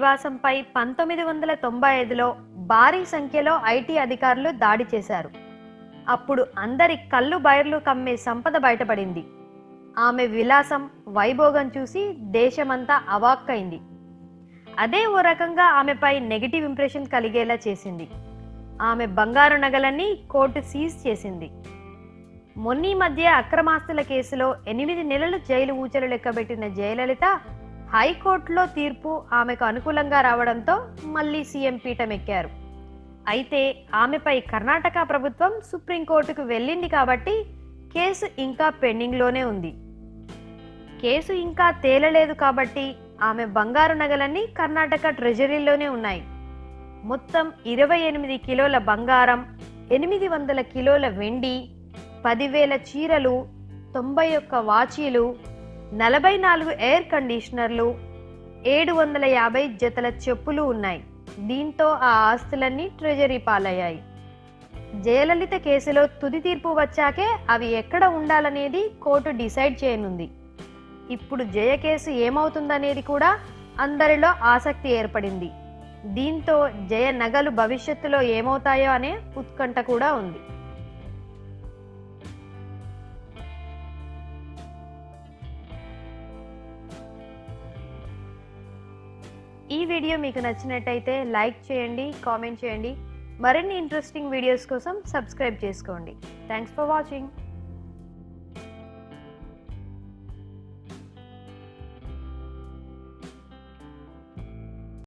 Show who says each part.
Speaker 1: నివాసంపై 1995లో భారీ సంఖ్యలో ఐటీ అధికారులు దాడి చేశారు. అప్పుడు అందరి కళ్ళు బైర్లు కమ్మే సంపద బయటపడింది. ఆమె విలాసం, వైభోగం చూసి దేశమంతా అవాక్కైంది. అదే ఓ రకంగా ఆమెపై నెగిటివ్ ఇంప్రెషన్ కలిగేలా చేసింది. ఆమె బంగారు నగలన్నీ కోర్టు సీజ్ చేసింది. మొన్నీ మధ్య అక్రమాస్తుల కేసులో 8 నెలలు జైలు ఊచలు లెక్కబెట్టిన జయలలిత హైకోర్టులో తీర్పు ఆమెకు అనుకూలంగా రావడంతో మళ్లీ సీఎం పీఠం ఎక్కారు. అయితే ఆమెపై కర్ణాటక ప్రభుత్వం సుప్రీంకోర్టుకు వెళ్ళింది కాబట్టి కేసు ఇంకా పెండింగ్లోనే ఉంది. కేసు ఇంకా తేలలేదు కాబట్టి ఆమె బంగారు నగలన్నీ కర్ణాటక ట్రెజరీలోనే ఉన్నాయి. మొత్తం 28 కిలోల బంగారం, 800 కిలోల వెండి, 10,000 చీరలు, 91 వాచీలు, 44 ఎయిర్ కండిషనర్లు, 750 జతల చెప్పులు ఉన్నాయి. దీంతో ఆ ఆస్తులన్నీ ట్రెజరీ పాలయ్యాయి. జయలలిత కేసులో తుది తీర్పు వచ్చాకే అవి ఎక్కడ ఉండాలనేది కోర్టు డిసైడ్ చేయనుంది. ఇప్పుడు జయ కేసు ఏమవుతుందనేది కూడా అందరిలో ఆసక్తి ఏర్పడింది. దీంతో జయ నగలు భవిష్యత్తులో ఏమవుతాయో అనే ఉత్కంఠ కూడా ఉంది. ఈ వీడియో మీకు నచ్చినట్టయితే లైక్ చేయండి, కామెంట్ చేయండి. మరిన్ని ఇంట్రెస్టింగ్ వీడియోస్ కోసం సబ్స్క్రైబ్ చేసుకోండి. Thanks for watching.